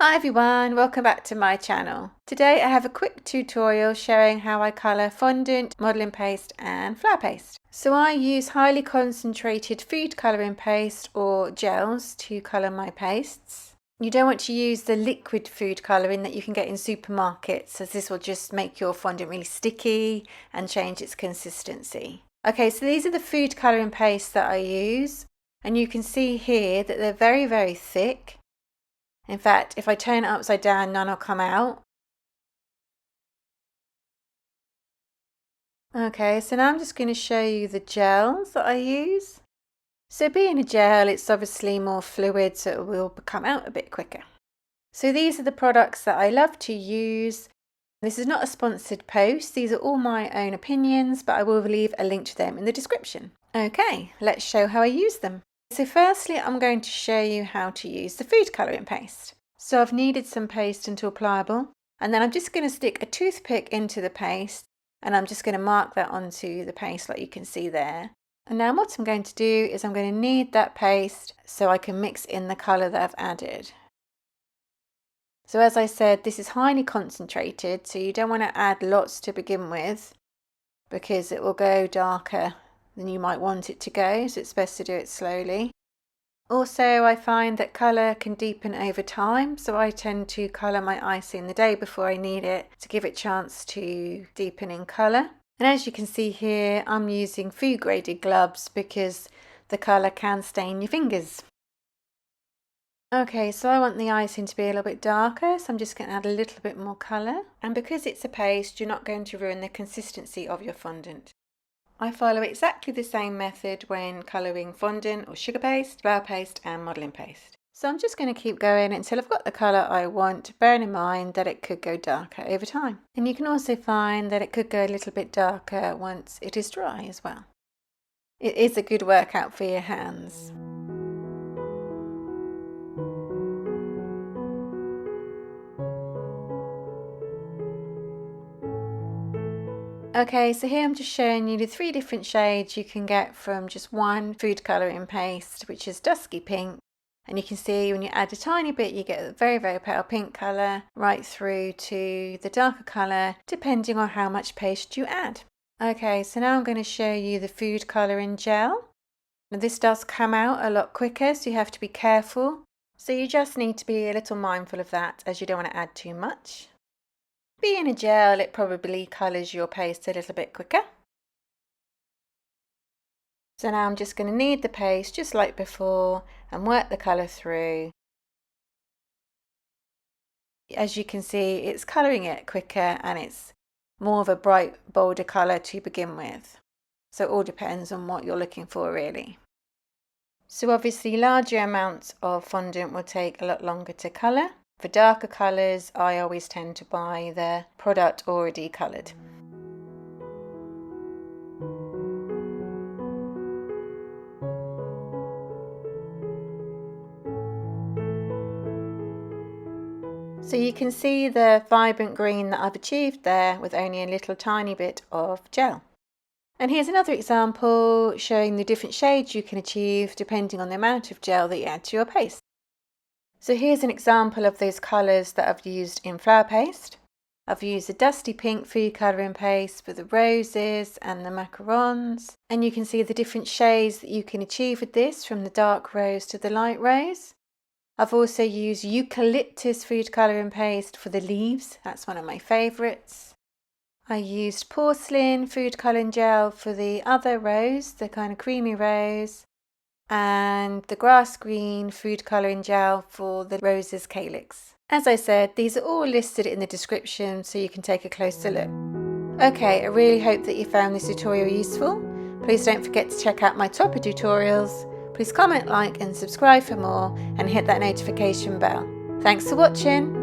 Hi everyone, welcome back to my channel. Today I have a quick tutorial showing how I colour fondant, modelling paste and flower paste. So I use highly concentrated food colouring paste or gels to colour my pastes. You don't want to use the liquid food colouring that you can get in supermarkets, as this will just make your fondant really sticky and change its consistency. Okay, so these are the food colouring pastes that I use, and you can see here that they're very thick. In fact, if I turn it upside down, none will come out. Okay, so now I'm just going to show you the gels that I use. So being a gel, it's obviously more fluid, so it will come out a bit quicker. So these are the products that I love to use. This is not a sponsored post. These are all my own opinions, but I will leave a link to them in the description. Okay, let's show how I use them. So firstly, I'm going to show you how to use the food colouring paste. So I've kneaded some paste until pliable, and then I'm just going to stick a toothpick into the paste, and I'm just going to mark that onto the paste like you can see there. And now what I'm going to do is I'm going to knead that paste so I can mix in the colour that I've added. So as I said, this is highly concentrated, so you don't want to add lots to begin with because it will go darker than you might want it to go, so it's best to do it slowly. Also, I find that colour can deepen over time, so I tend to colour my icing the day before I knead it to give it a chance to deepen in colour. And as you can see here, I'm using food graded gloves because the colour can stain your fingers. Okay, so I want the icing to be a little bit darker, so I'm just going to add a little bit more colour. And because it's a paste, you're not going to ruin the consistency of your fondant. I follow exactly the same method when colouring fondant or sugar paste, flower paste and modelling paste. So I'm just going to keep going until I've got the colour I want, bearing in mind that it could go darker over time. And you can also find that it could go a little bit darker once it is dry as well. It is a good workout for your hands. Okay, so here I'm just showing you the 3 different shades you can get from just one food colouring paste, which is dusky pink. And you can see when you add a tiny bit, you get a very pale pink colour, right through to the darker colour, depending on how much paste you add. Okay, so now I'm going to show you the food colouring gel. Now this does come out a lot quicker, so you have to be careful. So you just need to be a little mindful of that, as you don't want to add too much. Being a gel, it probably colours your paste a little bit quicker. So now I'm just going to knead the paste just like before and work the colour through. As you can see, it's colouring it quicker and it's more of a bright, bolder colour to begin with. So it all depends on what you're looking for really. So obviously larger amounts of fondant will take a lot longer to colour. For darker colours, I always tend to buy the product already coloured. So you can see the vibrant green that I've achieved there with only a little tiny bit of gel. And here's another example showing the different shades you can achieve depending on the amount of gel that you add to your paste. So here's an example of those colours that I've used in flower paste. I've used a dusty pink food colouring paste for the roses and the macarons. And you can see the different shades that you can achieve with this, from the dark rose to the light rose. I've also used eucalyptus food colouring paste for the leaves. That's one of my favourites. I used porcelain food colouring gel for the other rose, the kind of creamy rose. And the grass green food colouring gel for the rose's calyx. As I said, these are all listed in the description so you can take a closer look. Okay, I really hope that you found this tutorial useful. Please don't forget to check out my topper tutorials. Please comment, like and subscribe for more and hit that notification bell. Thanks for watching.